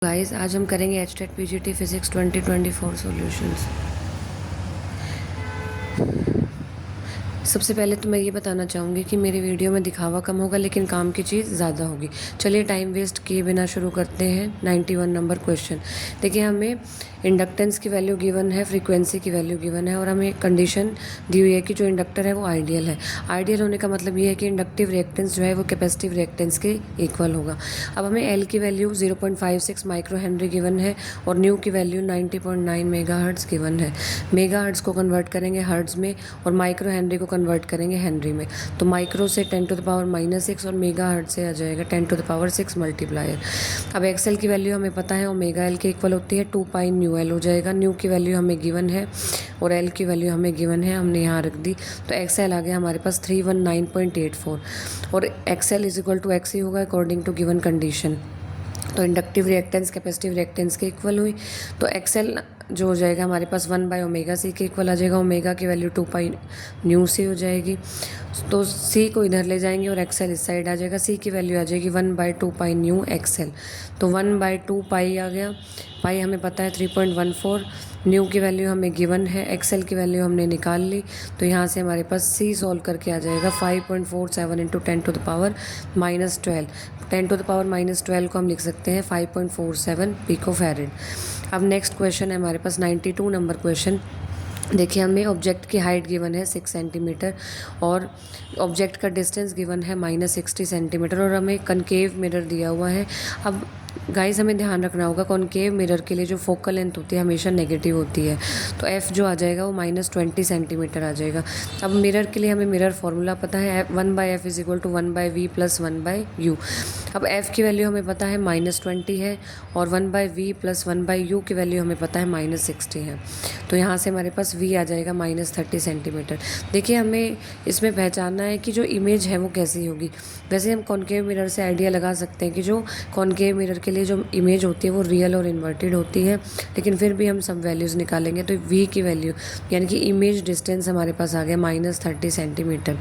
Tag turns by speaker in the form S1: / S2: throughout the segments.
S1: Guys आज हम करेंगे एचटेट पीजीटी फिजिक्स 2024 सॉल्यूशंस। सबसे पहले तो मैं ये बताना चाहूँगी कि मेरी वीडियो में दिखावा कम होगा लेकिन काम की चीज़ ज़्यादा होगी। चलिए टाइम वेस्ट किए बिना शुरू करते हैं। 91 नंबर क्वेश्चन। देखिए हमें इंडक्टेंस की वैल्यू गिवन है, फ्रीक्वेंसी की वैल्यू गिवन है और हमें कंडीशन दी हुई है कि जो इंडक्टर है वो आइडियल है। आइडियल होने का मतलब ये है कि इंडक्टिव रिएक्टेंस जो है वो कैपेसिटिव रिएक्टेंस के इक्वल होगा। अब हमें एल की वैल्यू 0.56 माइक्रो हेनरी गिवन है और न्यू की वैल्यू 90.9 मेगाहर्ट्ज़ गिवन है। मेगाहर्ट्ज़ को कन्वर्ट करेंगे हर्ट्ज़ में और माइक्रो हेनरी को कन्वर्ट करेंगे हेनरी में। तो माइक्रो से 10⁻⁻6 और मेगाहर्ट्ज़ से आ जाएगा 10⁻6 मल्टीप्लायर। अब एक्सएल की वैल्यू हमें पता है ओमेगा एल के इक्वल होती है 2 पाई न्यू एल हो जाएगा। न्यू की वैल्यू हमें गिवन है और एल की वैल्यू हमें गिवन है, हमने यहाँ रख दी। तो एक्सएल आ गया हमारे पास 319.84 और XL is equal to X ही होगा अकॉर्डिंग टू गिवन कंडीशन। तो इंडक्टिव रिएक्टेंस कैपेसिटिव रिएक्टेंस के इक्वल हुई तो एक्सएल जो हो जाएगा हमारे पास 1/ओमेगा सी के इक्वल आ जाएगा। ओमेगा की वैल्यू 2 पाई न्यू सी हो जाएगी। तो सी को इधर ले जाएंगे और एक्सएल इस साइड आ जाएगा। सी की वैल्यू आ जाएगी 1/2 पाई न्यू एक्सएल। तो 1/2 पाई आ गया। पाई हमें पता है 3.14। न्यू की वैल्यू हमें गिवन है, एक्सएल की वैल्यू हमने निकाल ली। तो यहाँ से हमारे पास सी सॉल्व करके आ जाएगा 5.47 × 10⁻⁻12। 10⁻⁻12 को हम लिख सकते हैं 5.47 पिकोफैरेड। अब नेक्स्ट क्वेश्चन है हमारे पास 92 नंबर क्वेश्चन। देखिए हमें ऑब्जेक्ट की हाइट गिवन है 6 सेंटीमीटर और ऑब्जेक्ट का डिस्टेंस गिवन है -60 सेंटीमीटर और हमें कनकेव मिरर दिया हुआ है। अब गाइस हमें ध्यान रखना होगा कॉनकेव मिरर के लिए जो फोकल लेंथ होती है हमेशा नेगेटिव होती है। तो एफ़ जो आ जाएगा वो -20 सेंटीमीटर आ जाएगा। अब मिरर के लिए हमें मिरर फार्मूला पता है 1/f = 1/v + 1/u। अब एफ़ की वैल्यू हमें पता है -20 है और 1/v + 1/u की वैल्यू हमें पता है -60 है। तो यहाँ से हमारे पास v आ जाएगा -30 सेंटीमीटर। देखिए हमें इसमें पहचानना है कि जो इमेज है वो कैसी होगी। वैसे हम कॉनकेव मिरर से आइडिया लगा सकते हैं कि जो कॉनकेव मिरर के लिए जो इमेज होती है वो रियल और इन्वर्टेड होती है, लेकिन फिर भी हम सब वैल्यूज़ निकालेंगे। तो v की वैल्यू यानी कि इमेज डिस्टेंस हमारे पास आ गया -30 सेंटीमीटर।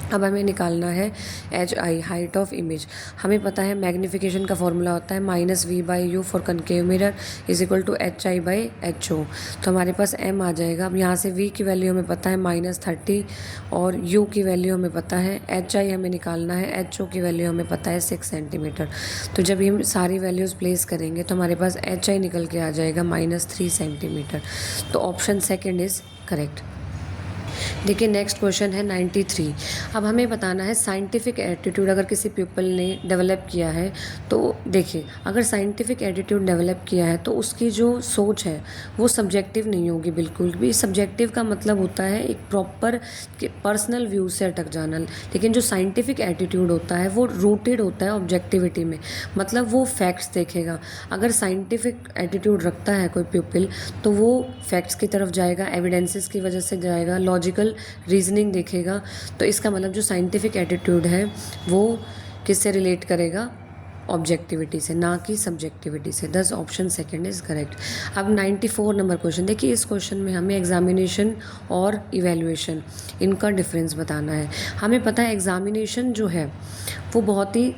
S1: अब हमें निकालना है HI हाइट ऑफ इमेज। हमें पता है मैग्नीफिकेशन का फॉर्मूला होता है -v/u for concave mirror = HI/HO। तो हमारे पास m आ जाएगा। अब यहाँ से v की वैल्यू हमें पता है -30 और u की वैल्यू हमें पता है, HI हमें निकालना है, HO की वैल्यू हमें पता है 6 सेंटीमीटर। तो जब हम सारी वैल्यूज़ प्लेस करेंगे तो हमारे पास HI निकल के आ जाएगा -3 सेंटीमीटर। तो ऑप्शन सेकेंड इज़ करेक्ट। देखिए नेक्स्ट क्वेश्चन है 93। अब हमें बताना है साइंटिफिक एटीट्यूड अगर किसी पीपल ने डेवलप किया है तो देखिए अगर साइंटिफिक एटीट्यूड डेवलप किया है तो उसकी जो सोच है वो सब्जेक्टिव नहीं होगी बिल्कुल भी। सब्जेक्टिव का मतलब होता है एक प्रॉपर पर्सनल व्यू से अटक जाना, लेकिन जो साइंटिफिक एटीट्यूड होता है वो रूटेड होता है ऑब्जेक्टिविटी में, मतलब वो फैक्ट्स देखेगा। अगर साइंटिफिक एटीट्यूड रखता है कोई पीपल तो वो फैक्ट्स की तरफ जाएगा, एविडेंसेस की वजह से जाएगा, लॉजिकल रीजनिंग देखेगा। तो इसका मतलब जो साइंटिफिक एटीट्यूड है वो किससे रिलेट करेगा, ऑब्जेक्टिविटी से, ना कि सब्जेक्टिविटी से। दस ऑप्शन सेकंड इज़ करेक्ट। अब 94 नंबर क्वेश्चन देखिए, इस क्वेश्चन में हमें एग्जामिनेशन और इवैल्यूएशन इनका डिफरेंस बताना है। हमें पता है एग्जामिनेशन जो है वो बहुत ही,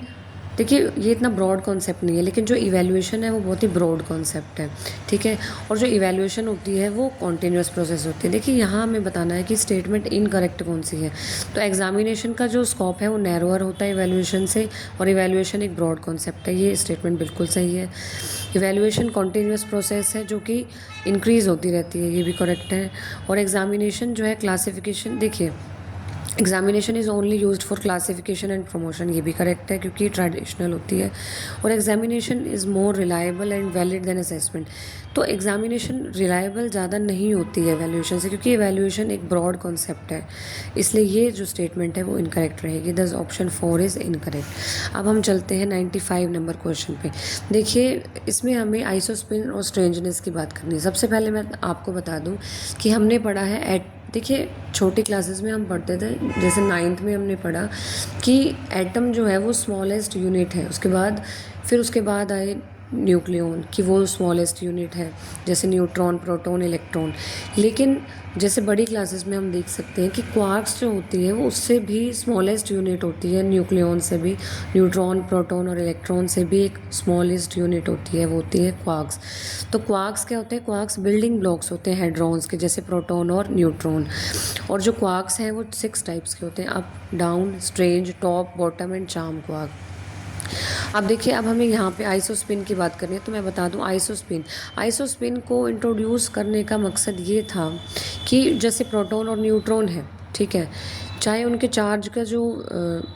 S1: देखिए ये इतना ब्रॉड कॉन्सेप्ट नहीं है, लेकिन जो इवैल्यूएशन है वो बहुत ही ब्रॉड कॉन्सेप्ट है, ठीक है। और जो इवैल्यूएशन होती है वो कॉन्टीन्यूअस प्रोसेस होती है। देखिए यहाँ हमें बताना है कि स्टेटमेंट इनकरेक्ट कौन सी है। तो एग्जामिनेशन का जो स्कोप है वो नैरोअर होता है इवैल्यूएशन से, और इवैल्यूएशन एक ब्रॉड कॉन्सेप्ट है। ये स्टेटमेंट बिल्कुल सही है। इवैल्यूएशन कॉन्टीन्यूअस प्रोसेस है जो कि इंक्रीज़ होती रहती है, ये भी करेक्ट है। और एग्जामिनेशन जो है क्लासिफिकेशन, देखिए examination is only used for classification and promotion, ये भी करेक्ट है क्योंकि ट्रेडिशनल होती है। और examination is more reliable and valid than assessment. तो एग्जामिनेशन रिलायबल ज़्यादा नहीं होती है एवैल्यूएशन से, क्योंकि एवैल्यूएशन एक ब्रॉड कॉन्सेप्ट है, इसलिए ये जो स्टेटमेंट है वो इनकरेक्ट रहेगी। दस ऑप्शन 4 इज़ इनकरेक्ट। अब हम चलते हैं 95 नंबर क्वेश्चन पे। देखिए इसमें हमें आइसोस्पिन और स्ट्रेंजनेस की बात करनी है। सबसे पहले मैं आपको बता दूँ कि हमने पढ़ा है देखिए छोटी क्लासेस में हम पढ़ते थे, जैसे 9th में हमने पढ़ा कि एटम जो है वो स्मॉलेस्ट यूनिट है। उसके बाद आए न्यूक्लियन कि वो स्मॉलेस्ट यूनिट है, जैसे न्यूट्रॉन, प्रोटॉन, इलेक्ट्रॉन। लेकिन जैसे बड़ी क्लासेस में हम देख सकते हैं कि क्वार्क्स जो होती है वो उससे भी स्मॉलेस्ट यूनिट होती है, न्यूक्लियन से भी, न्यूट्रॉन, प्रोटॉन और इलेक्ट्रॉन से भी एक स्मॉलेस्ट यूनिट होती है, वो होती है क्वार्क्स। तो क्वार्क्स क्या होते हैं? क्वार्क्स बिल्डिंग ब्लॉक्स होते हैं हेड्रॉन्स के, जैसे प्रोटॉन और न्यूट्रॉन। और जो क्वार्क्स हैं वो 6 टाइप्स के होते हैं, up, down, strange, top, bottom and charm quark. अब देखिए, अब हमें यहाँ पे आइसोस्पिन की बात करनी है, तो मैं बता दूँ आइसोस्पिन को इंट्रोड्यूस करने का मकसद ये था कि जैसे प्रोटॉन और न्यूट्रॉन है, ठीक है, चाहे उनके चार्ज का जो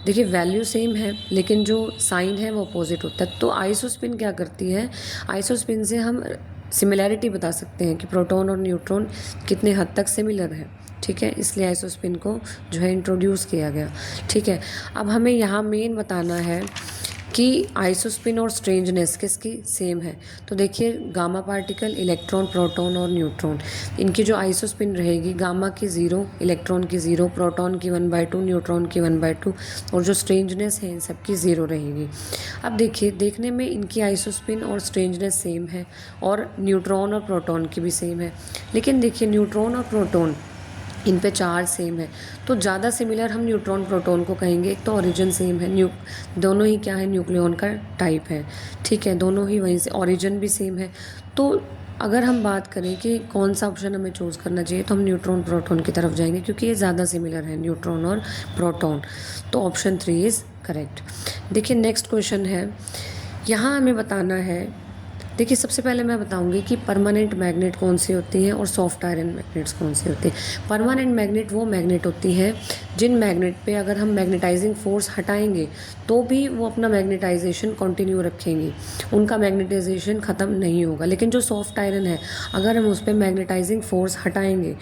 S1: देखिए वैल्यू सेम है लेकिन जो साइन है वो अपोजिट होता है। तो आइसोस्पिन क्या करती है? आइसोस्पिन से हम सिमिलैरिटी बता सकते हैं कि प्रोटॉन और न्यूट्रॉन कितने हद तक सिमिलर हैं, ठीक है, इसलिए आइसोस्पिन को जो है इंट्रोड्यूस किया गया, ठीक है। अब हमें यहाँ मेन बताना है कि आइसोस्पिन और स्ट्रेंजनेस किसकी सेम है। तो देखिए, गामा पार्टिकल, इलेक्ट्रॉन, प्रोटॉन और न्यूट्रॉन, इनकी जो आइसोस्पिन रहेगी, गामा की 0, इलेक्ट्रॉन की 0, प्रोटॉन की 1/2, न्यूट्रॉन की 1/2, और जो स्ट्रेंजनेस है इन सब की 0 रहेगी। अब देखिए, देखने में इनकी आइसोस्पिन और स्ट्रेंजनेस सेम है और न्यूट्रॉन और प्रोटॉन की भी सेम है, लेकिन देखिए न्यूट्रॉन और प्रोटॉन इन पे चार्ज सेम है, तो ज़्यादा सिमिलर हम न्यूट्रॉन प्रोटॉन को कहेंगे। एक तो ओरिजिन सेम है, दोनों ही क्या है, न्यूक्लियन का टाइप है, ठीक है, दोनों ही वहीं से, ओरिजिन भी सेम है। तो अगर हम बात करें कि कौन सा ऑप्शन हमें चूज़ करना चाहिए, तो हम न्यूट्रॉन प्रोटॉन की तरफ जाएंगे क्योंकि ये ज़्यादा सिमिलर है, न्यूट्रॉन और प्रोटॉन। तो ऑप्शन 3 इज़ करेक्ट। देखिए नेक्स्ट क्वेश्चन है, यहाँ हमें बताना है, देखिए सबसे पहले मैं बताऊंगी कि परमानेंट मैग्नेट कौन सी होती हैं और सॉफ्ट आयरन मैग्नेट्स कौन सी होती हैं। परमानेंट मैग्नेट वो मैग्नेट होती हैं जिन मैग्नेट पे अगर हम मैग्नेटाइजिंग फोर्स हटाएंगे तो भी वो अपना मैग्नेटाइजेशन कंटिन्यू रखेंगी, उनका मैग्नेटाइजेशन ख़त्म नहीं होगा। लेकिन जो सॉफ्ट आयरन है, अगर हम उस पर मैग्नेटाइजिंग फोर्स हटाएंगे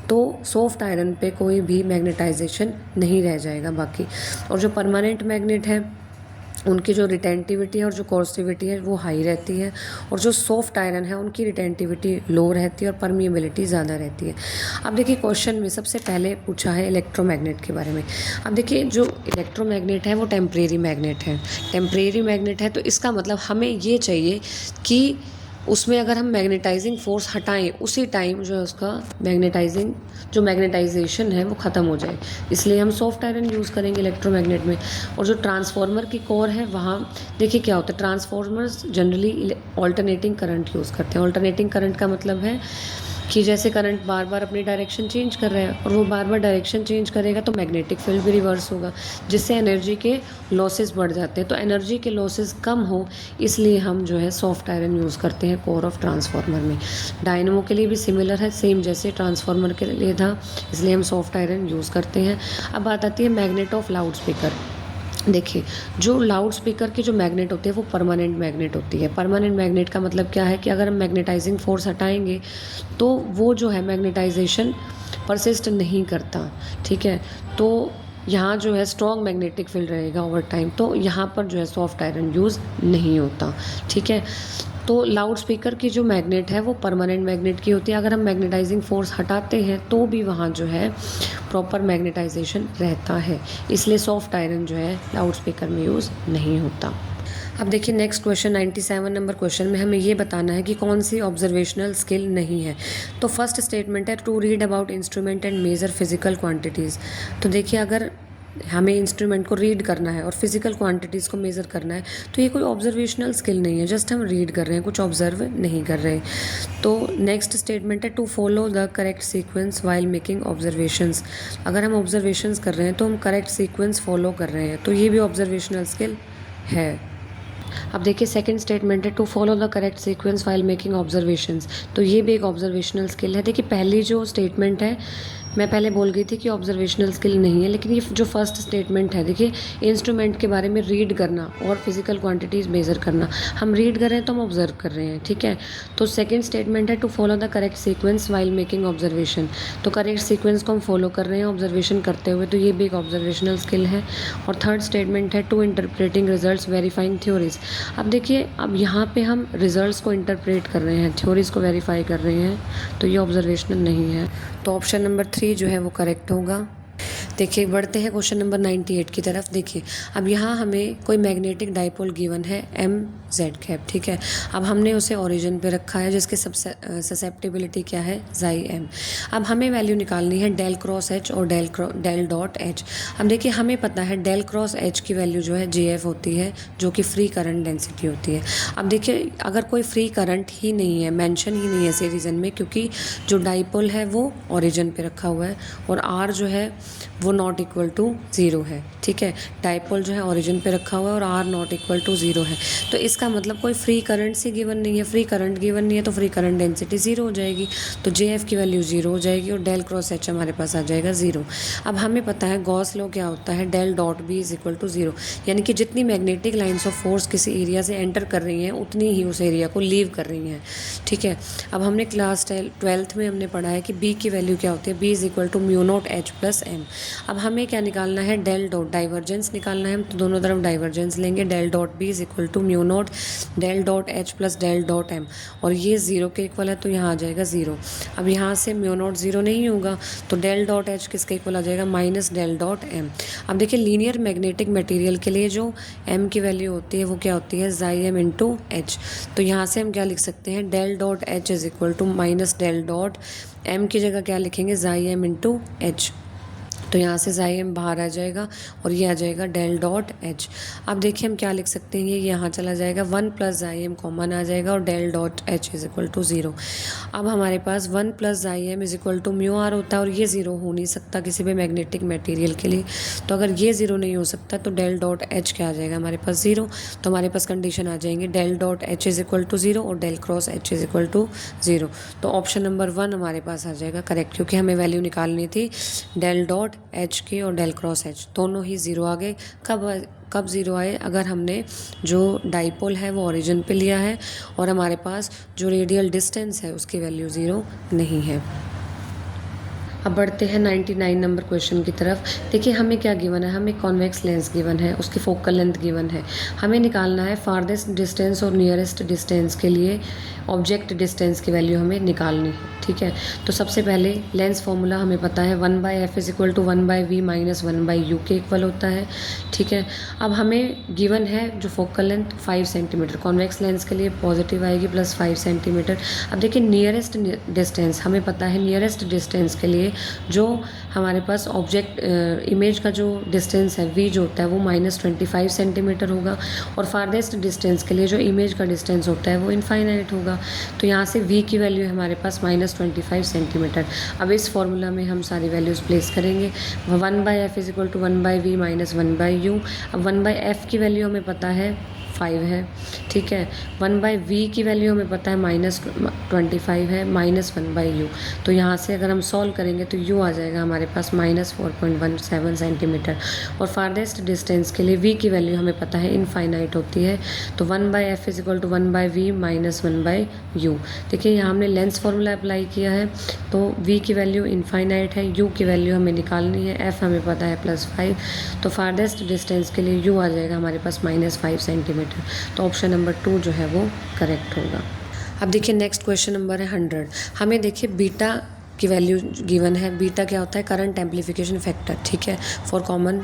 S1: तो सॉफ्ट आयरन पे कोई भी मैग्नेटाइजेशन नहीं रह जाएगा बाकी। और जो परमानेंट मैग्नेट है उनकी जो रिटेंटिविटी है और जो कोर्सिविटी है वो हाई रहती है, और जो सॉफ्ट आयरन है उनकी रिटेंटिविटी लो रहती है और परमिएबिलिटी ज़्यादा रहती है। अब देखिए क्वेश्चन में सबसे पहले पूछा है इलेक्ट्रोमैग्नेट के बारे में। अब देखिए जो इलेक्ट्रोमैग्नेट है वो टेम्परेरी मैग्नेट है, टेम्परेरी मैग्नेट है, तो इसका मतलब हमें ये चाहिए कि उसमें अगर हम मैग्नेटाइजिंग फोर्स हटाएं उसी टाइम जो है उसका मैग्नेटाइजेशन है वो ख़त्म हो जाए, इसलिए हम सॉफ्ट आयरन यूज़ करेंगे इलेक्ट्रोमैग्नेट में। और जो ट्रांसफार्मर की कोर है वहाँ देखिए क्या होता है, transformers generally alternating current use करते हैं। ऑल्टरनेटिंग करंट का मतलब है कि जैसे करंट बार बार अपनी डायरेक्शन चेंज कर रहा है और वो बार बार डायरेक्शन चेंज करेगा तो मैग्नेटिक फील्ड भी रिवर्स होगा, जिससे एनर्जी के लॉसेस बढ़ जाते हैं। तो एनर्जी के लॉसेस कम हो इसलिए हम जो है सॉफ्ट आयरन यूज़ करते हैं कोर ऑफ ट्रांसफार्मर में। डायनमो के लिए भी सिमिलर है, सेम जैसे ट्रांसफार्मर के लिए था, इसलिए हम सॉफ्ट आयरन यूज़ करते हैं। अब बात आती है मैग्नेट ऑफ लाउड स्पीकर। देखिए जो लाउड स्पीकर की जो मैग्नेट होती है वो परमानेंट मैग्नेट होती है। परमानेंट मैग्नेट का मतलब क्या है कि अगर हम मैग्नेटाइजिंग फोर्स हटाएंगे तो वो जो है मैग्नेटाइजेशन परसिस्ट नहीं करता, ठीक है। तो यहाँ जो है स्ट्रॉन्ग मैग्नेटिक फील्ड रहेगा ओवर टाइम, तो यहाँ पर जो है सॉफ्ट आयरन यूज़ नहीं होता, ठीक है। तो लाउड स्पीकर की जो मैग्नेट है वो परमानेंट मैग्नेट की होती है, अगर हम मैग्नेटाइजिंग फोर्स हटाते हैं तो भी वहाँ जो है प्रॉपर मैग्नेटाइजेशन रहता है, इसलिए सॉफ्ट आयरन जो है लाउड स्पीकर में यूज़ नहीं होता। अब देखिए नेक्स्ट क्वेश्चन 97 नंबर क्वेश्चन में हमें ये बताना है कि कौन सी ऑब्जर्वेशनल स्किल नहीं है। तो फर्स्ट स्टेटमेंट है to read about instrument and measure physical quantities. तो देखिए अगर हमें इंस्ट्रूमेंट को रीड करना है और फिजिकल क्वांटिटीज़ को मेज़र करना है तो ये कोई ऑब्जर्वेशनल स्किल नहीं है, जस्ट हम रीड कर रहे हैं, कुछ ऑब्जर्व नहीं कर रहे। तो नेक्स्ट स्टेटमेंट है to follow the correct sequence while making observations. अगर हम ऑब्जर्वेशंस कर रहे हैं तो हम करेक्ट सीक्वेंस फॉलो कर रहे हैं, तो ये भी ऑब्जर्वेशनल स्किल है। अब देखिए सेकंड स्टेटमेंट है to follow the correct sequence while making observations, तो ये भी एक ऑब्जर्वेशनल स्किल है। देखिए पहली जो स्टेटमेंट है मैं पहले बोल गई थी कि ऑब्जर्वेशनल स्किल नहीं है, लेकिन ये जो फर्स्ट स्टेटमेंट है देखिए इंस्ट्रूमेंट के बारे में रीड करना और फिजिकल क्वांटिटीज़ मेज़र करना, हम रीड कर रहे हैं तो हम ऑब्जर्व कर रहे हैं, ठीक है। तो सेकंड स्टेटमेंट है to follow the correct sequence while making observation, तो करेक्ट सीक्वेंस को हम फॉलो कर रहे हैं ऑब्जर्वेशन करते हुए, तो ये भी एक ऑब्जर्वेशनल स्किल है। और थर्ड स्टेटमेंट है to interpreting results verifying theories. अब देखिए अब यहाँ पे हम रिजल्ट्स को इंटरप्रेट कर रहे हैं, थ्योरीज को वेरीफाई कर रहे हैं, तो ये ऑब्जर्वेशनल नहीं है। तो ऑप्शन नंबर 3 जो है वो करेक्ट होगा। देखिए बढ़ते हैं क्वेश्चन नंबर 98 की तरफ। देखिए अब यहाँ हमें कोई मैग्नेटिक डाइपोल गिवन है एम जेड कैप, ठीक है। अब हमने उसे ओरिजिन पे रखा है जिसकी ससेप्टिबिलिटी क्या है, जाई एम। अब हमें वैल्यू निकालनी है डेल क्रॉस एच और डेल डॉट एच। अब देखिए हमें पता है डेल क्रॉस एच की वैल्यू जो है जे एफ होती है, जो कि फ्री करंट डेंसिटी होती है। अब देखिए अगर कोई फ्री करंट ही नहीं है, मेंशन ही नहीं है इस रीज़न में, क्योंकि जो डाइपोल है वो ओरिजिन पे रखा हुआ है और आर जो है वो नॉट इक्वल टू ज़ीरो है, ठीक है। डाइपोल जो है ओरिजिन पे रखा हुआ है और R not equal to zero है, तो इसका मतलब कोई फ्री करंट से गिवन नहीं है। फ्री करंट गिवन नहीं है तो फ्री करंट डेंसिटी ज़ीरो हो जाएगी, तो जे एफ की वैल्यू ज़ीरो हो जाएगी और डेल क्रॉस एच हमारे पास आ जाएगा ज़ीरो। अब हमें पता है गॉस लॉ क्या होता है, del dot B is equal to zero, यानी कि जितनी मैग्नेटिक लाइन्स ऑफ फोर्स किसी एरिया से एंटर कर रही हैं उतनी ही उस एरिया को लीव कर रही हैं, ठीक है। अब हमने क्लास 12th में हमने पढ़ा है कि बी की वैल्यू क्या होती है, B is equal to mu not H plus M. अब हमें क्या निकालना है, डेल डॉट डाइवर्जेंस निकालना है, हम तो दोनों तरफ डाइवर्जेंस लेंगे। Del dot B is equal to mu not del dot H plus del dot M, और ये ज़ीरो के इक्वल है तो यहाँ आ जाएगा ज़ीरो। अब यहाँ से म्यू नॉट ज़ीरो नहीं होगा तो डेल डॉट एच किसके इक्वल आ जाएगा, माइनस डेल डॉट एम। अब देखिए लीनियर मैग्नेटिक मटेरियल के लिए जो एम की वैल्यू होती है वो क्या होती है, जाई एम इंटू एच। तो यहाँ से हम क्या लिख सकते हैं, del dot H is equal to minus del dot M की जगह क्या लिखेंगे, जाई एम इंटू एच। तो यहाँ से जाई एम बाहर आ जाएगा और ये आ जाएगा डेल डॉट एच। अब देखिए हम क्या लिख सकते हैं, ये यहाँ चला जाएगा, one plus chi M common आ जाएगा और del dot H is equal to zero. अब हमारे पास one plus chi M is equal to mu R होता है और ये ज़ीरो हो नहीं सकता किसी भी मैग्नेटिक मटेरियल के लिए। तो अगर ये ज़ीरो नहीं हो सकता तो डेल डॉट एच क्या आ जाएगा हमारे पास, ज़ीरो। तो हमारे पास कंडीशन आ जाएंगे del dot H is equal to zero और del cross H is equal to zero. तो ऑप्शन नंबर 1 हमारे पास आ जाएगा करेक्ट, क्योंकि हमें वैल्यू निकालनी थी डेल डॉट एच की और डेल क्रॉस एच दोनों ही ज़ीरो आ गए। कब ज़ीरो आए, अगर हमने जो डाइपोल है वो ओरिजिन पे लिया है और हमारे पास जो रेडियल डिस्टेंस है उसकी वैल्यू ज़ीरो नहीं है। अब बढ़ते हैं 99 नंबर क्वेश्चन की तरफ। देखिए हमें क्या गिवन है, हमें कॉन्वेक्स लेंस गिवन है, उसकी फोकल लेंथ गिवन है। हमें निकालना है फारदेस्ट डिस्टेंस और नियरेस्ट डिस्टेंस के लिए ऑब्जेक्ट डिस्टेंस की वैल्यू हमें निकालनी है, ठीक है। तो सबसे पहले लेंस फॉर्मूला हमें पता है 1/f is equal to 1/v minus 1/u के इक्वल होता है, ठीक है। अब हमें गिवन है जो focal length 5 centimetre, convex lens के लिए पॉजिटिव आएगी प्लस 5 सेंटीमीटर। अब देखिए नियरेस्ट डिस्टेंस हमें पता है, नियरेस्ट डिस्टेंस के लिए जो हमारे पास ऑब्जेक्ट इमेज का जो डिस्टेंस है v जो होता है वो -25 सेंटीमीटर होगा और फारदेस्ट डिस्टेंस के लिए जो इमेज का डिस्टेंस होता है वो इनफाइनाइट होगा। तो यहाँ से v की वैल्यू है हमारे पास -25 सेंटीमीटर। अब इस फॉर्मूला में हम सारी वैल्यूज़ प्लेस करेंगे। 1/f is equal to 1/v minus 1/u। अब 1/f की वैल्यू हमें पता है 5 है, ठीक है। 1/v की वैल्यू हमें पता है -25 है, माइनस 1/u। तो यहाँ से अगर हम सॉल्व करेंगे तो u आ जाएगा हमारे पास -4.17 सेंटीमीटर। और फारदेस्ट डिस्टेंस के लिए v की वैल्यू हमें पता है इनफाइनाइट होती है, तो 1/f is equal to 1/v minus 1/u। देखिए यहाँ हमने लेंस फार्मूला अप्लाई किया है तो v की वैल्यू इनफाइनाइट है, u की वैल्यू हमें निकालनी है, f हमें पता है +5। तो फारदेस्ट डिस्टेंस के लिए u आ जाएगा हमारे पास -5 सेंटीमीटर। तो ऑप्शन नंबर 2 जो है वो करेक्ट होगा। अब देखिए नेक्स्ट क्वेश्चन नंबर है 100। हमें देखिए बीटा की वैल्यू गिवन है। बीटा क्या होता है, करंट एम्पलीफिकेशन फैक्टर, ठीक है, फॉर कॉमन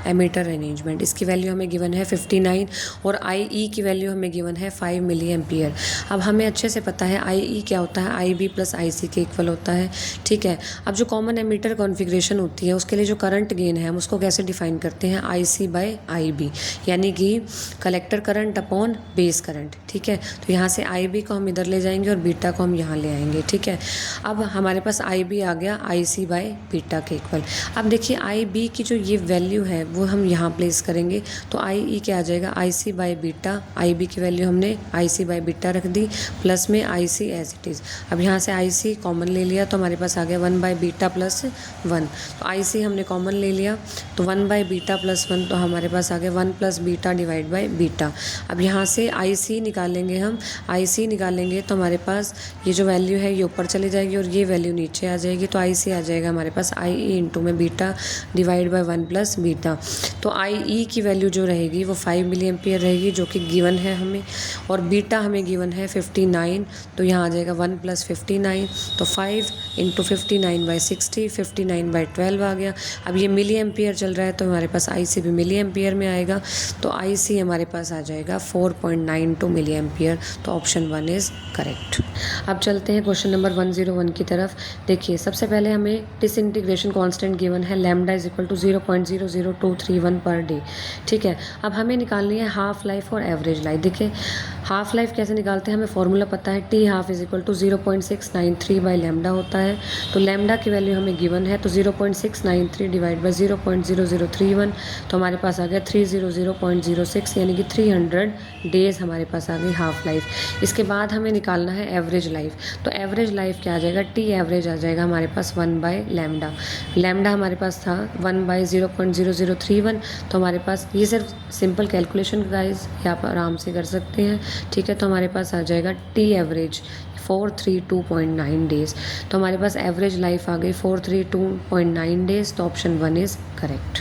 S1: एमीटर अरेंजमेंट। इसकी वैल्यू हमें गिवन है 59 और IE की वैल्यू हमें गिवन है 5 मिली एम्पियर। अब हमें अच्छे से पता है IE क्या होता है, IB प्लस IC के इक्वल होता है, ठीक है। अब जो कॉमन एमीटर कॉन्फ़िगरेशन होती है उसके लिए जो करंट गेन है हम उसको कैसे डिफाइन करते हैं, IC/IB, यानी कि collector current upon base current, ठीक है। तो यहाँ से IB को हम इधर ले जाएंगे और बीटा को हम यहाँ ले आएंगे, ठीक है। अब हमारे पास IB आ गया IC/बीटा के इक्वल। अब देखिए IB की जो ये वैल्यू है वो हम यहाँ प्लेस करेंगे तो IE क्या आ जाएगा, IC/बीटा। IB की वैल्यू हमने IC/बीटा रख दी, प्लस में IC एज इट इज़। अब यहाँ से IC कॉमन ले लिया तो हमारे पास आ गया 1/बीटा प्लस 1। तो IC हमने कॉमन ले लिया तो 1/बीटा प्लस 1, तो हमारे पास आ गया 1 plus beta divide by beta. अब यहाँ से IC निकालेंगे हम, IC निकालेंगे तो हमारे पास ये जो वैल्यू है ये ऊपर चली जाएगी और ये वैल्यू नीचे आ जाएगी। तो IC आ जाएगा हमारे पास IE इंटू में beta divide by 1 plus beta. तो आई ई की वैल्यू जो रहेगी वो 5 मिली एम्पियर रहेगी, जो कि गिवन है हमें, और बीटा हमें गिवन है 59, तो यहाँ आ जाएगा 1 + 59, तो 5 × 59/60, 59/12 आ गया। अब ये मिली एम्पियर चल रहा है तो हमारे पास आई सी भी मिली एम्पियर में आएगा, तो आई सी हमारे पास आ जाएगा 4.92 मिली एम्पियर, तो ऑप्शन 1 इज़ करेक्ट। अब चलते हैं क्वेश्चन नंबर 101 की तरफ। देखिए सबसे पहले हमें डिसइंटीग्रेशन कांस्टेंट गिवन है लैम्डा = 0.00231 पर डे। ठीक है, अब हमें निकालनी है हाफ लाइफ और एवरेज लाइफ। देखिए हाफ लाइफ कैसे निकालते हैं, हमें फॉर्मूला पता है, टी हाफ = 0.693/λ होता है। तो लैम्डा की वैल्यू हमें गिवन है, तो 0.693 / 0.0031, तो हमारे पास आ गया 300.06, यानी कि 300 डेज हमारे पास आ गई हाफ लाइफ। इसके बाद हमें निकालना है एवरेज लाइफ, तो एवरेज लाइफ क्या आ जाएगा, टी एवरेज आ जाएगा हमारे पास 1/λ। लैम्डा हमारे पास था 1/0.0031, तो हमारे पास ये सिर्फ सिंपल कैलकुलेशन गाइस, ये आप आराम से कर सकते हैं। ठीक है, तो हमारे पास आ जाएगा टी एवरेज 432.9 डेज़, तो हमारे पास एवरेज लाइफ आ गई 432.9 डेज़, तो ऑप्शन 1 इज़ करेक्ट।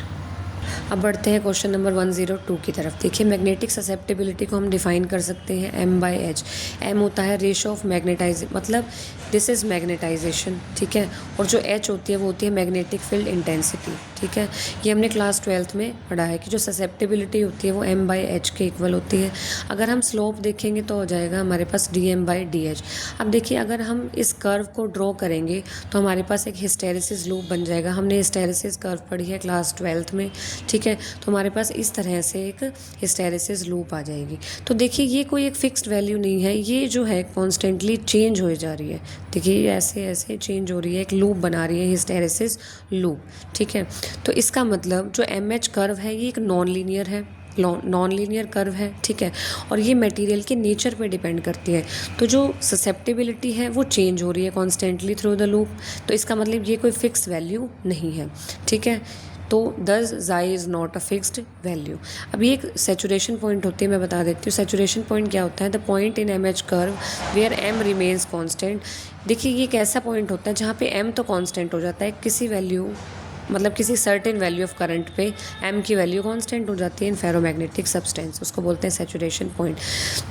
S1: अब बढ़ते हैं क्वेश्चन नंबर 102 की तरफ। देखिए मैग्नेटिक ससेप्टेबिलिटी को हम डिफाइन कर सकते हैं M/H। M होता है रेशो ऑफ मैग्नेटाइज, मतलब दिस इज़ मैग्नेटाइजेशन। ठीक है, और जो H होती है वो होती है मैग्नेटिक फील्ड इंटेंसिटी। ठीक है, ये हमने क्लास 12th में पढ़ा है कि जो ससेप्टेबिलिटी होती है वो M/H के इक्वल होती है। अगर हम स्लोप देखेंगे तो हो जाएगा हमारे पास dm/dh। अब देखिए अगर हम इस कर्व को ड्रॉ करेंगे तो हमारे पास एक हिस्टेरेसिस लूप बन जाएगा। हमने हिस्टेरेसिस कर्व पढ़ी है क्लास 12th में। ठीक है, तो हमारे पास इस तरह से एक हिस्टेरेसिस लूप आ जाएगी। तो देखिए ये कोई एक फिक्स्ड वैल्यू नहीं है, ये जो है कॉन्स्टेंटली चेंज हो जा रही है। देखिए ऐसे ऐसे चेंज हो रही है, एक लूप बना रही है हिस्टेरेसिस लूप। ठीक है, तो इसका मतलब जो MH कर्व है ये एक नॉन लीनियर कर्व है। ठीक है, और ये मटेरियल के नेचर पे डिपेंड करती है। तो जो ससेप्टेबिलिटी है वो चेंज हो रही है कॉन्स्टेंटली थ्रू द लूप, तो इसका मतलब ये कोई फिक्स वैल्यू नहीं है। ठीक है, तो दस जाई is not a fixed value. अब ये एक सेचुरेशन पॉइंट होती है, मैं बता देती हूँ सेचुरेशन पॉइंट क्या होता है। The point in MH curve where M remains constant. देखिए ये एक ऐसा पॉइंट होता है जहाँ पे M तो कांस्टेंट हो जाता है, किसी वैल्यू मतलब किसी सर्टेन वैल्यू ऑफ करंट पे M की वैल्यू कांस्टेंट हो जाती है इन फेरोमैग्नेटिक सब्सटेंस, उसको बोलते हैं सैचुरेशन पॉइंट।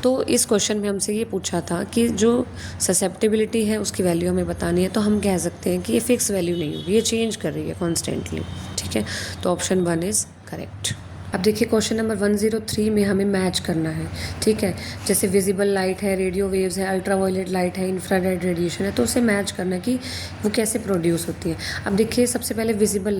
S1: तो इस क्वेश्चन में हमसे ये पूछा था कि जो ससेप्टेबिलिटी है उसकी वैल्यू हमें बतानी है, तो हम कह सकते हैं कि ये फिक्स वैल्यू नहीं होगी, ये चेंज कर रही है कॉन्स्टेंटली। ठीक है, तो ऑप्शन 1 इज़ करेक्ट। अब देखिए क्वेश्चन नंबर 103 में हमें मैच करना है। ठीक है, जैसे विजिबल लाइट है, रेडियो वेव्स है, अल्ट्रावायलेट लाइट है, इंफ्रारेड रेडिएशन है, तो उसे मैच करना कि वो कैसे प्रोड्यूस होती है। अब देखिए सबसे पहले विजिबल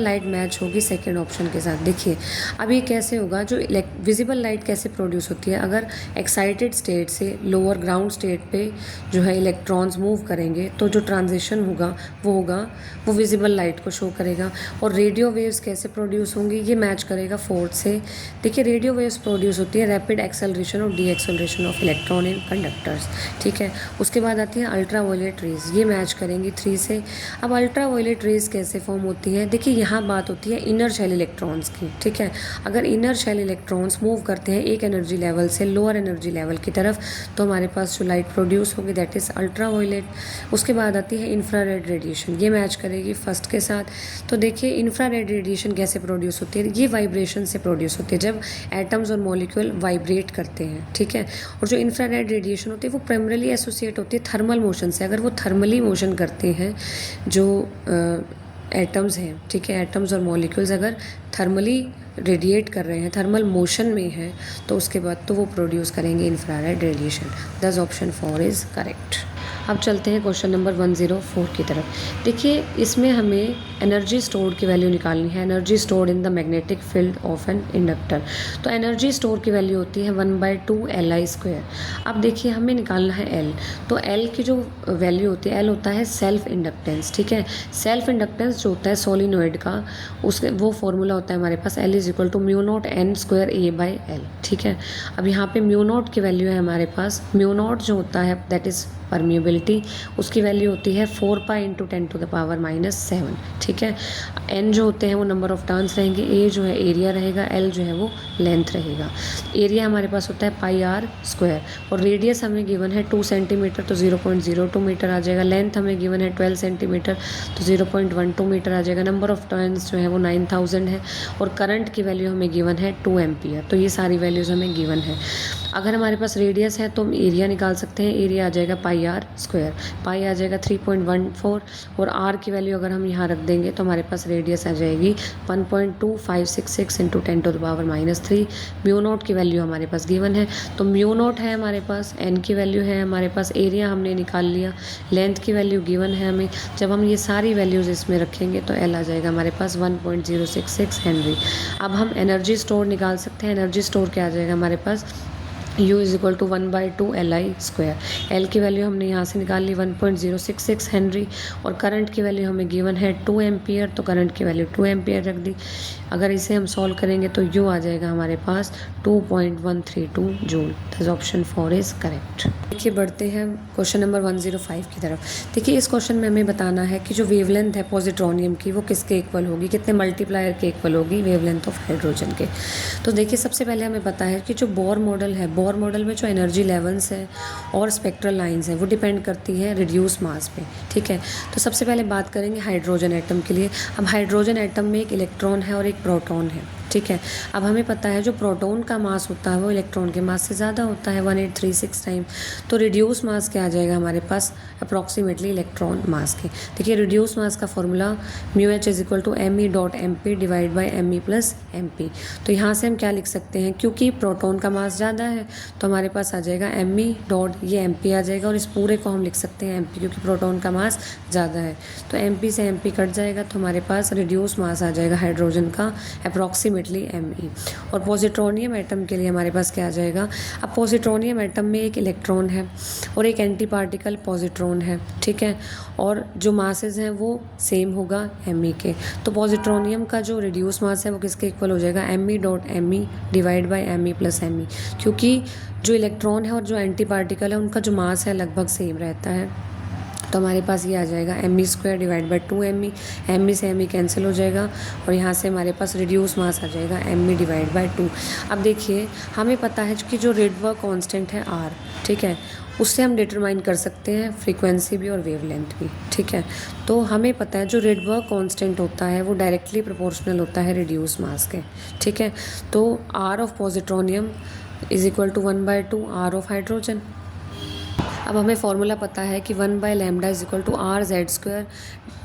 S1: लाइट मैच होगी सेकेंड ऑप्शन के साथ। देखिए अब ये कैसे होगा, जो विजिबल लाइट कैसे प्रोड्यूस होती है, अगर एक्साइटेड स्टेट से लोअर ग्राउंड स्टेट पे जो है इलेक्ट्रॉन्स मूव करेंगे तो जो ट्रांजिशन होगा वो विजिबल लाइट को शो करेगा। और रेडियो वेव्स कैसे प्रोड्यूस होंगी, ये मैच करेगा फोर्थ से। देखिए रेडियो वेव्स प्रोड्यूस होती है रैपिड एक्सेलरेशन और D acceleration of electron in conductors. ठीक है, उसके बाद आती है अल्ट्रावायलेट रेज, ये मैच करेंगी 3 से। अब अल्ट्रावायलेट रेज कैसे फॉर्म होती है, देखिए यहाँ बात होती है इनर शेल इलेक्ट्रॉन्स की। ठीक है, अगर इनर शेल इलेक्ट्रॉन्स मूव करते हैं एक एनर्जी लेवल से लोअर एनर्जी लेवल की तरफ, तो हमारे पास जो लाइट प्रोड्यूस होगी दैट इज़ अल्ट्रावायलेट। उसके बाद आती है इंफ्रारेड रेडिएशन, ये मैच करेगी फर्स्ट के साथ। तो देखिए इंफ्रारेड रेडिएशन कैसे प्रोड्यूस होती है, ये वाइब्रेशन से प्रोड्यूस होती है जब एटम्स और मॉलिक्यूल वाइब्रेट करते हैं। ठीक है, और जो इंफ्रारेड रेडिएशन होती है वो प्राइमरीली एसोसिएट होती है थर्मल मोशन से। अगर वो थर्मली मोशन करते हैं जो एटम्स हैं, ठीक है, एटम्स और मॉलिक्यूल्स अगर थर्मली रेडिएट कर रहे हैं, थर्मल मोशन में है, तो उसके बाद तो वो प्रोड्यूस करेंगे इंफ्रारेड रेडिएशन। दस ऑप्शन 4 इज़ करेक्ट। अब चलते हैं क्वेश्चन नंबर 104 की तरफ। देखिए इसमें हमें एनर्जी स्टोर्ड की वैल्यू निकालनी है, energy stored in the magnetic field of an inductor. तो एनर्जी स्टोर की वैल्यू होती है 1/2 Li²। अब देखिए हमें निकालना है L, तो L की जो वैल्यू होती है, L होता है सेल्फ इंडक्टेंस। ठीक है, सेल्फ इंडक्टेंस जो होता है सोलिनॉइड का, उसके वो फॉर्मूला होता है हमारे पास L = μ0n²A/L। ठीक है, अब यहाँ पे μ0 की वैल्यू है हमारे पास, μ0 जो होता है दैट इज़ परमिएबिलिटी, उसकी वैल्यू होती है 4 पाई इंटू 10⁻⁻⁷, ठीक है। n जो होते हैं वो नंबर ऑफ टर्न्स रहेंगे, a जो है एरिया रहेगा, l जो है वो लेंथ रहेगा। एरिया हमारे पास होता है πr² और रेडियस हमें गिवन है 2 सेंटीमीटर तो 0.02 मीटर आ जाएगा। लेंथ हमें गिवन है 12 सेंटीमीटर तो 0.12 मीटर आ जाएगा। नंबर ऑफ टर्न्स जो है वो 9000 है और करंट की वैल्यू हमें गिवन है 2 एम्पियर। तो ये सारी वैल्यूज़ हमें गिवन है। अगर हमारे पास रेडियस है तो हम एरिया निकाल सकते हैं। एरिया आ जाएगा πr², पाई आ जाएगा 3.14 और r की वैल्यू अगर हम यहाँ रख देंगे तो हमारे पास रेडियस आ जाएगी 1.2566 इंटू 10⁻⁻3। म्यू नोट की वैल्यू हमारे पास गिवन है, तो म्यू नोट है हमारे पास, n की वैल्यू है हमारे पास, एरिया हमने निकाल लिया, लेंथ की वैल्यू गिवन है हमें। जब हम ये सारी वैल्यूज़ इसमें रखेंगे तो l आ जाएगा हमारे पास 1.066 हेनरी। अब हम एनर्जी स्टोर निकाल सकते हैं। एनर्जी स्टोर क्या आ जाएगा हमारे पास, U = 1/2 Li²। L की वैल्यू हमने यहाँ से निकाल ली 1.066 हेनरी और करंट की वैल्यू हमें गिवन है 2 एम्पियर, तो करंट की वैल्यू 2 एम्पियर रख दी। अगर इसे हम सॉल्व करेंगे तो U आ जाएगा हमारे पास 2.132 जूल। दस ऑप्शन 4 इज़ करेक्ट। देखिए बढ़ते हैं क्वेश्चन नंबर 105 की तरफ। देखिए इस क्वेश्चन में हमें बताना है कि जो वेवलेंथ है पॉजिट्रॉनियम की वो किसके इक्वल होगी, कितने मल्टीप्लायर के इक्वल होगी वेवलेंथ ऑफ हाइड्रोजन के। तो देखिए सबसे पहले हमें पता है कि जो बोर मॉडल है, बोर मॉडल में जो एनर्जी लेवल्स हैं और स्पेक्ट्रल लाइंस हैं वो डिपेंड करती है रिड्यूस मास पे, ठीक है। तो सबसे पहले बात करेंगे हाइड्रोजन एटम के लिए। अब हाइड्रोजन एटम में एक इलेक्ट्रॉन है और एक प्रोटॉन है, ठीक है। अब हमें पता है जो प्रोटॉन का मास होता है वो इलेक्ट्रॉन के मास से ज़्यादा होता है 1836 टाइम। तो रिड्यूस मास क्या आ जाएगा हमारे पास अप्रॉक्सीमेटली इलेक्ट्रॉन मास के। देखिए रिड्यूस मास का formula μH = me.mp divide by me + mp। तो यहाँ से हम क्या लिख सकते हैं, क्योंकि प्रोटॉन का मास ज़्यादा है तो हमारे पास आ जाएगा me डॉट ये mp आ जाएगा और इस पूरे को हम लिख सकते हैं mp, क्योंकि प्रोटॉन का मास ज़्यादा है। तो mp से mp कट जाएगा तो हमारे पास रिड्यूस मास आ जाएगा हाइड्रोजन का अप्रॉक्सीमेटली me। और पॉजिट्रोनियम एटम के लिए हमारे पास क्या आ जाएगा, अब पॉजिट्रोनियम एटम में एक इलेक्ट्रॉन है और एक एंटी पार्टिकल पॉजिट्रॉन है, ठीक है। और जो मासेस हैं वो सेम होगा me के। तो पॉजिट्रोनियम का जो रिड्यूस मास है वो किसके इक्वल हो जाएगा, me.me divide by me + me, क्योंकि जो इलेक्ट्रॉन है और जो एंटी पार्टिकल है उनका जो मास है लगभग सेम रहता है। तो हमारे पास ये आ जाएगा me² divide by 2me, me से me कैंसिल हो जाएगा और यहाँ से हमारे पास रिड्यूस मास आ जाएगा me डिवाइड बाई 2। अब देखिए हमें पता है कि जो रेडबर्ग कांस्टेंट है r, ठीक है, उससे हम डिटरमाइन कर सकते हैं फ्रीक्वेंसी भी और वेवलेंथ भी, ठीक है। तो हमें पता है जो रेडबर्ग कांस्टेंट होता है वो डायरेक्टली प्रोपोर्शनल होता है रिड्यूस मास के, ठीक है। तो r of positronium = 1/2 r of hydrogen. अब हमें फॉर्मूला पता है कि 1/λ = rz²,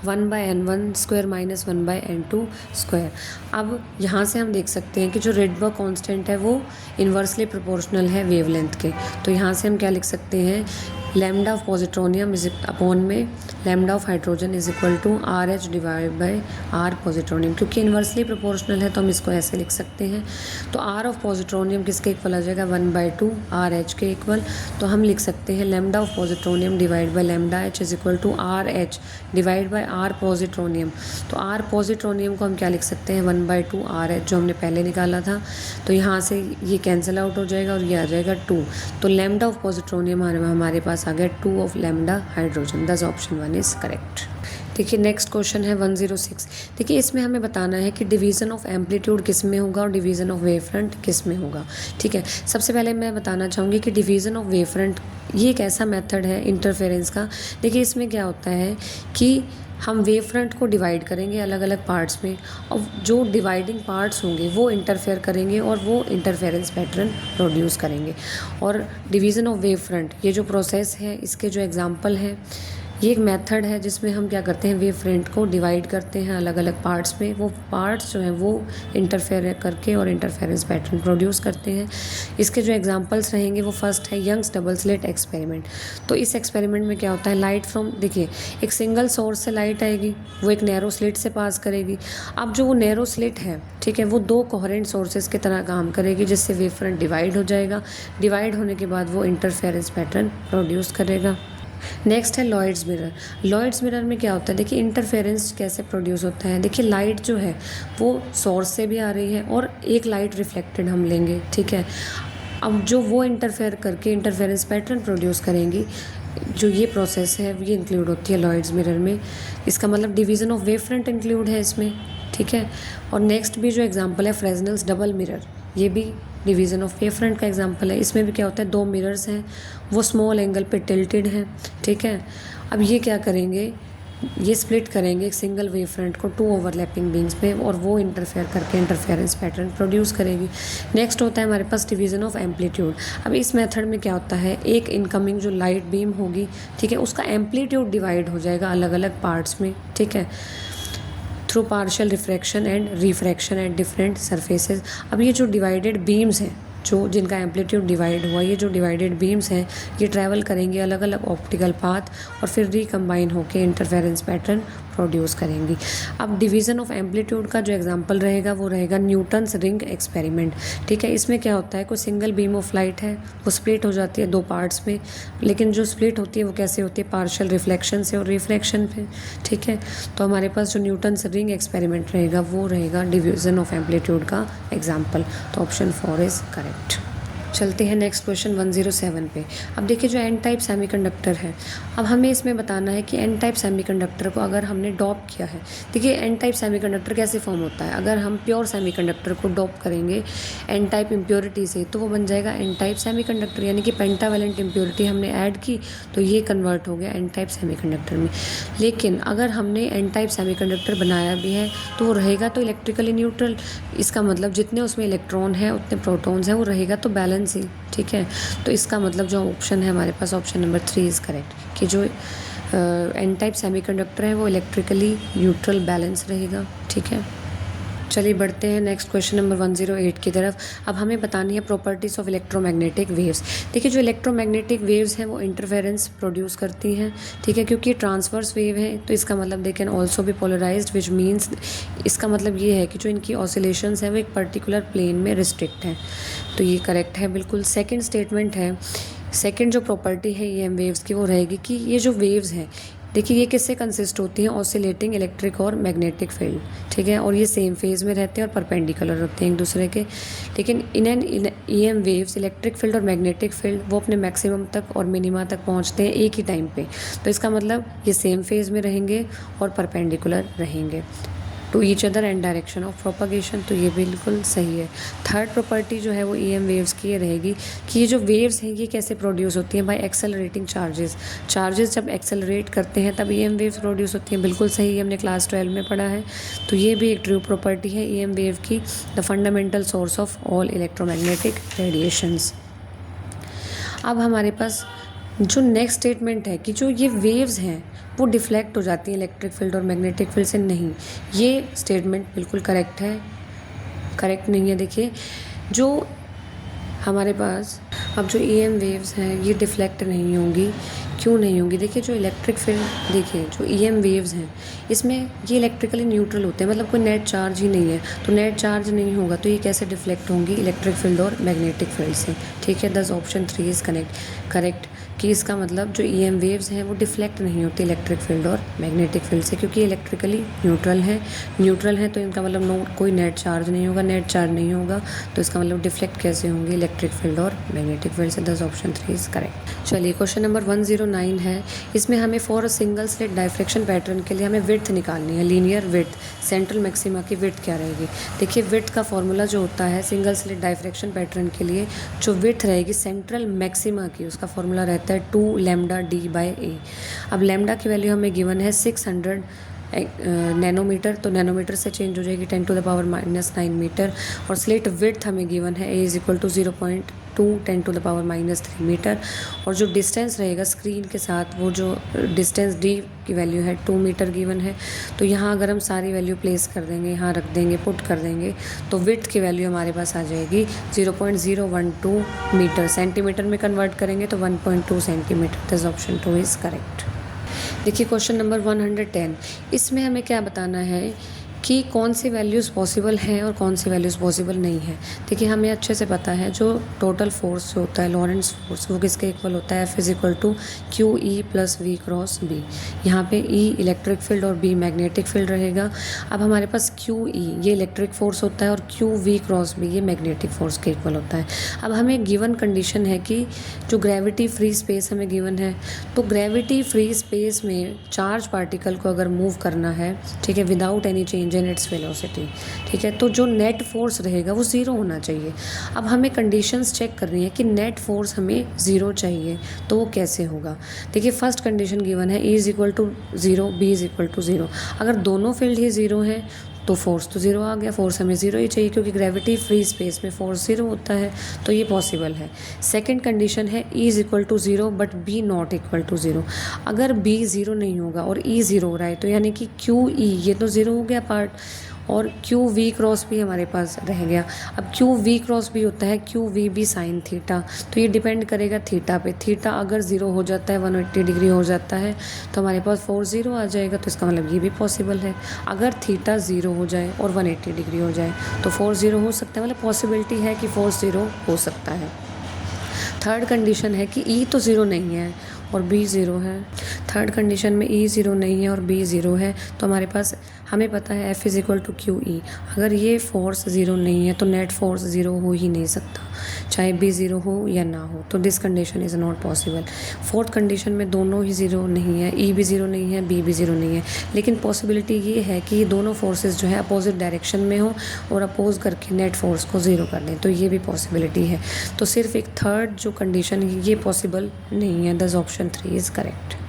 S1: 1/n1² - 1/n2²। अब यहाँ से हम देख सकते हैं कि जो रेडबर्ग कांस्टेंट है वो इन्वर्सली प्रोपोर्शनल है वेवलेंथ के। तो यहाँ से हम क्या लिख सकते हैं, लैम्डा ऑफ पॉजिट्रोनियम अपॉन में lambda of hydrogen = RH divide by R positronium. क्योंकि इन्वर्सली प्रोपोर्शनल है तो हम इसको ऐसे लिख सकते हैं। तो R ऑफ पॉजिट्रोनियम किसके इक्वल आ जाएगा, 1/2 RH के इक्वल। तो हम लिख सकते हैं lambda of positronium divide by lambda H = RH divide by R positronium. तो R पॉजिट्रोनियम को हम क्या लिख सकते हैं, 1/2 RH जो हमने पहले निकाला था। तो यहाँ से ये कैंसिल आउट हो जाएगा और ये आ जाएगा 2। तो लैम्डा ऑफ पॉजिट्रोनियम हमारे पास आ गया 2 ऑफ लैम्डा हाइड्रोजन। दस ऑप्शन 1 इज़ करेक्ट। देखिए नेक्स्ट क्वेश्चन है 106। देखिए इसमें हमें बताना है कि डिवीज़न ऑफ एम्पलीट्यूड किस में होगा और डिवीज़न ऑफ वेव फ्रंट किस में होगा, ठीक है। सबसे पहले मैं बताना चाहूँगी कि डिवीज़न ऑफ वेव फ्रंट ये एक ऐसा मेथड है इंटरफेरेंस का। देखिए इसमें क्या होता है कि हम वेव फ्रंट को डिवाइड करेंगे अलग अलग पार्ट्स में और जो डिवाइडिंग पार्ट्स होंगे वो इंटरफेयर करेंगे और वो इंटरफेरेंस पैटर्न प्रोड्यूस करेंगे। और डिवीज़न ऑफ वेव फ्रंट ये जो प्रोसेस है इसके जो एग्जांपल हैं, ये एक मेथड है जिसमें हम क्या करते हैं, वेव फ्रंट को डिवाइड करते हैं अलग अलग पार्ट्स में। वो पार्ट्स जो हैं वो इंटरफेयर करके और इंटरफेरेंस पैटर्न प्रोड्यूस करते हैं। इसके जो एग्जांपल्स रहेंगे वो फर्स्ट है यंग्स डबल स्लिट एक्सपेरिमेंट। तो इस एक्सपेरिमेंट में क्या होता है, लाइट फ्रॉम, देखिए एक सिंगल सोर्स से लाइट आएगी, वो एक नैरो स्लिट से पास करेगी। अब जो वो नैरो स्लिट है, ठीक है, वो 2 कोहेरेंट सोर्सेज की तरह काम करेगी जिससे वेव फ्रंट डिवाइड हो जाएगा। डिवाइड होने के बाद वो इंटरफेरेंस पैटर्न प्रोड्यूस करेगा। नेक्स्ट है लॉयड्स मिरर। लॉयड्स मिरर में क्या होता है, देखिए इंटरफेरेंस कैसे प्रोड्यूस होता है। देखिए लाइट जो है वो सोर्स से भी आ रही है और एक लाइट रिफ्लेक्टेड हम लेंगे, ठीक है। अब जो वो इंटरफेयर करके इंटरफेरेंस पैटर्न प्रोड्यूस करेंगी जो ये प्रोसेस है ये इंक्लूड होती है लॉयड्स मिरर में। इसका मतलब division of wave front include है इसमें, ठीक है। और नेक्स्ट भी जो एग्जांपल है फ्रेस्नेल्स डबल मिरर, ये भी डिवीज़न ऑफ वेव फ्रंट का एग्जांपल है। इसमें भी क्या होता है, दो मिरर्स हैं, वो स्मॉल एंगल पे टिल्टेड हैं, ठीक है। अब ये क्या करेंगे, ये स्प्लिट करेंगे एक सिंगल वेव फ्रंट को टू ओवरलैपिंग बीम्स पे, और वो इंटरफेयर करके इंटरफेरेंस पैटर्न प्रोड्यूस करेगी। नेक्स्ट होता है हमारे पास डिवीज़न ऑफ एम्पलीट्यूड। अब इस मेथड में क्या होता है, एक इनकमिंग जो लाइट बीम होगी, ठीक है, उसका एम्पलीट्यूड डिवाइड हो जाएगा अलग अलग पार्ट्स में, ठीक है, through partial refraction and refraction at different surfaces. अब ये जो डिवाइडेड बीम्स हैं, जो जिनका एम्पलीट्यूड डिवाइड हुआ, ये जो डिवाइडेड बीम्स हैं ये ट्रैवल करेंगी अलग अलग ऑप्टिकल पाथ और फिर रिकम्बाइन होकर इंटरफेरेंस पैटर्न प्रोड्यूस करेंगी। अब डिवीज़न ऑफ एम्पलीट्यूड का जो एग्जांपल रहेगा वो रहेगा न्यूटन्स रिंग एक्सपेरिमेंट, ठीक है। इसमें क्या होता है, कोई सिंगल बीम ऑफ लाइट है, वो स्प्लिट हो जाती है दो पार्ट्स में, लेकिन जो स्प्लिट होती है वो कैसे होती है, पार्शियल रिफ्लेक्शन से और रिफ्रैक्शन पे, ठीक है। तो हमारे पास जो न्यूटन्स रिंग एक्सपेरिमेंट रहेगा वो रहेगा डिवीज़न ऑफ एम्पलीट्यूड का एग्जाम्पल। तो ऑप्शन 4 इज़ करेक्ट। चलते हैं नेक्स्ट क्वेश्चन 107 पे। अब देखिए जो एन टाइप सेमीकंडक्टर है, अब हमें इसमें बताना है कि एन टाइप सेमीकंडक्टर को अगर हमने डॉप किया है, देखिए एन टाइप सेमीकंडक्टर कैसे फॉर्म होता है, अगर हम प्योर सेमीकंडक्टर को डॉप करेंगे एन टाइप इम्प्योरिटी से तो वो बन जाएगा एन टाइप सेमीकंडक्टर, यानी कि पेंटावेलेंट इम्प्योरिटी हमने ऐड की तो ये कन्वर्ट हो गया एन टाइप सेमीकंडक्टर में। लेकिन अगर हमने एन टाइप सेमीकंडक्टर बनाया भी है तो वो रहेगा तो इलेक्ट्रिकली न्यूट्रल, इसका मतलब जितने उसमें इलेक्ट्रॉन है उतने प्रोटॉन्स हैं, वो रहेगा तो बैलेंस ही, ठीक है। तो इसका मतलब जो ऑप्शन है हमारे पास ऑप्शन नंबर 3 इज़ करेक्ट, कि जो एन टाइप सेमीकंडक्टर है वो इलेक्ट्रिकली न्यूट्रल बैलेंस रहेगा, ठीक है। चलिए बढ़ते हैं नेक्स्ट क्वेश्चन नंबर 108 की तरफ। अब हमें बतानी है प्रॉपर्टीज़ ऑफ इलेक्ट्रोमैग्नेटिक वेव्स। देखिए जो इलेक्ट्रोमैग्नेटिक वेव्स हैं वो इंटरफेरेंस प्रोड्यूस करती हैं, ठीक है, क्योंकि ये ट्रांसवर्स वेव है तो इसका मतलब they can also be polarized, which means इसका मतलब ये है कि जो इनकी ऑसिलेशंस हैं वो एक पर्टिकुलर प्लेन में रिस्ट्रिक्ट हैं, तो ये करेक्ट है बिल्कुल। सेकेंड स्टेटमेंट है, सेकेंड जो प्रॉपर्टी है ईएम वेव्स की वो रहेगी कि ये जो वेव्स हैं, देखिए ये किससे कंसिस्ट होती हैं, ऑसिलेटिंग इलेक्ट्रिक और मैग्नेटिक फील्ड, ठीक है, और ये सेम फेज़ में रहते हैं और परपेंडिकुलर होते हैं एक दूसरे के। लेकिन in an EM waves electric field और मैग्नेटिक फील्ड वो अपने मैक्सिमम तक और मिनिमा तक पहुंचते हैं एक ही टाइम पे, तो इसका मतलब ये सेम फेज़ में रहेंगे और परपेंडिकुलर रहेंगे to each other and direction of propagation, तो ये बिल्कुल सही है। थर्ड प्रॉपर्टी जो है वो ईएम वेव्स की ये रहेगी कि ये जो वेव्स हैं ये कैसे प्रोड्यूस होती हैं, बाय एक्सेलरेटिंग चार्जेस। चार्जेस जब एक्सेलरेट करते हैं तब ईएम वेव्स प्रोड्यूस होती हैं, बिल्कुल सही, हमने क्लास 12 में पढ़ा है। तो ये भी एक ट्रू प्रॉपर्टी है ईएम वेव की, the fundamental source of all electromagnetic radiations. अब हमारे पास जो नेक्स्ट स्टेटमेंट है कि जो ये वेव्स हैं वो डिफ्लेक्ट हो जाती हैं इलेक्ट्रिक फील्ड और मैग्नेटिक फील्ड से, नहीं, ये स्टेटमेंट बिल्कुल करेक्ट है, करेक्ट नहीं है। देखिए जो हमारे पास अब जो ईएम वेव्स हैं ये डिफ्लेक्ट नहीं होंगी, क्यों नहीं होंगी, देखिए जो इलेक्ट्रिक फील्ड, देखिए जो ईएम वेव्स हैं इसमें ये इलेक्ट्रिकली न्यूट्रल होते हैं, मतलब कोई नेट चार्ज ही नहीं है, तो नेट चार्ज नहीं होगा तो ये कैसे डिफ्लेक्ट होंगी इलेक्ट्रिक फील्ड और मैग्नेटिक फील्ड से, ठीक है। दस ऑप्शन 3 इज़ करेक्ट, कि इसका मतलब जो ईएम वेव्स हैं वो डिफ्लेक्ट नहीं होती इलेक्ट्रिक फील्ड और मैग्नेटिक फील्ड से, क्योंकि इलेक्ट्रिकली न्यूट्रल है तो इनका मतलब नो कोई नेट चार्ज नहीं होगा, नेट चार्ज नहीं होगा तो इसका मतलब डिफ्लेक्ट कैसे होंगे इलेक्ट्रिक फील्ड और मैग्नेटिक फील्ड से। दस ऑप्शन 3 इज़ करेक्ट। चलिए क्वेश्चन नंबर 109 है, इसमें हमें for a single slit diffraction pattern के लिए हमें विड्थ निकालनी है, लीनियर विड्थ, सेंट्रल मैक्सिमा की विड्थ क्या रहेगी। देखिए विड्थ का फॉर्मूला जो होता है सिंगल स्लिट डायफ्रैक्शन पैटर्न के लिए, जो विड्थ रहेगी सेंट्रल मैक्सिमा की, उसका फॉर्मूला रहता है 2 लैम्डा डी बाई ए। अब लैम्डा की वैल्यू हमें गिवन है 600 नैनोमीटर, तो नैनोमीटर से चेंज हो जाएगी 10 टू द पावर -9 मीटर, और स्लिट विड्थ हमें गिवन है A is equal to 0.2 10 to the power -3 metre, और जो डिस्टेंस रहेगा स्क्रीन के साथ वो जो डिस्टेंस डी की वैल्यू है 2 मीटर गिवन है, तो यहाँ अगर हम सारी वैल्यू प्लेस कर देंगे, यहाँ रख देंगे, पुट कर देंगे, तो विड्थ की वैल्यू हमारे पास आ जाएगी 0.012 मीटर, सेंटीमीटर में कन्वर्ट करेंगे तो 1.2 centimetre. This option 2 is correct. देखिए क्वेश्चन नंबर 110, इसमें हमें क्या बताना है कि कौन सी वैल्यूज़ पॉसिबल हैं और कौन सी वैल्यूज़ पॉसिबल नहीं है। देखिए हमें अच्छे से पता है जो टोटल फोर्स जो होता है लॉरेंट्ज़ फोर्स वो किसके इक्वल होता है, F is equal to Q E plus V cross B. यहाँ पे E इलेक्ट्रिक फील्ड और B मैग्नेटिक फील्ड रहेगा। अब हमारे पास क्यू ई ये इलेक्ट्रिक फोर्स होता है और क्यू वी क्रॉस बी ये मैग्नेटिक फोर्स के इक्वल होता है। अब हमें गिवन कंडीशन है कि जो ग्रेविटी फ्री स्पेस हमें गिवन है, तो ग्रेविटी फ्री स्पेस में चार्ज पार्टिकल को अगर मूव करना है, ठीक है, without any change in its velocity, ठीक है, तो जो नेट फोर्स रहेगा वो ज़ीरो होना चाहिए। अब हमें कंडीशंस चेक करनी है कि नेट फोर्स हमें ज़ीरो चाहिए, तो वो कैसे होगा। देखिए फर्स्ट कंडीशन गिवन है E is equal to zero, B is equal to zero. अगर दोनों फील्ड ही ज़ीरो हैं तो फोर्स तो ज़ीरो आ गया, फोर्स हमें ज़ीरो ही चाहिए क्योंकि ग्रेविटी फ्री स्पेस में फोर्स ज़ीरो होता है, तो ये पॉसिबल है। सेकंड कंडीशन है E is equal to zero but B not equal to zero. अगर B ज़ीरो नहीं होगा और E ज़ीरो हो रहा है तो यानी कि क्यू ई ये तो ज़ीरो हो गया पार्ट, और क्यू वी क्रॉस भी हमारे पास रह गया। अब क्यू वी क्रॉस भी होता है Q V B sine theta, तो ये डिपेंड करेगा थीटा पे। थीटा अगर ज़ीरो हो जाता है 180 डिग्री हो जाता है तो हमारे पास फोर्स ज़ीरो आ जाएगा, तो इसका मतलब ये भी पॉसिबल है। अगर थीटा ज़ीरो हो जाए और 180 डिग्री हो जाए तो फोर्स ज़ीरो हो सकता है, मतलब पॉसिबिलिटी है कि फोर्स ज़ीरो हो सकता है। थर्ड कंडीशन है कि E तो ज़ीरो नहीं है और B ज़ीरो है। थर्ड कंडीशन में E ज़ीरो नहीं है और B ज़ीरो है, तो हमारे पास हमें पता है F is equal to Q E. अगर ये फोर्स ज़ीरो नहीं है तो नेट फोर्स ज़ीरो हो ही नहीं सकता, चाहे B ज़ीरो हो या ना हो, तो this condition is not possible. Fourth condition में दोनों ही ज़ीरो नहीं है, E भी ज़ीरो नहीं है, B भी ज़ीरो नहीं है, लेकिन पॉसिबिलिटी ये है कि ये दोनों फोर्सेस जो है अपोजिट डायरेक्शन में हो और अपोज करके नेट फोर्स को ज़ीरो कर दें, तो ये भी पॉसिबिलिटी है। तो सिर्फ एक थर्ड जो कंडीशन है ये पॉसिबल नहीं है, दस ऑप्शन 3 इज़ करेक्ट।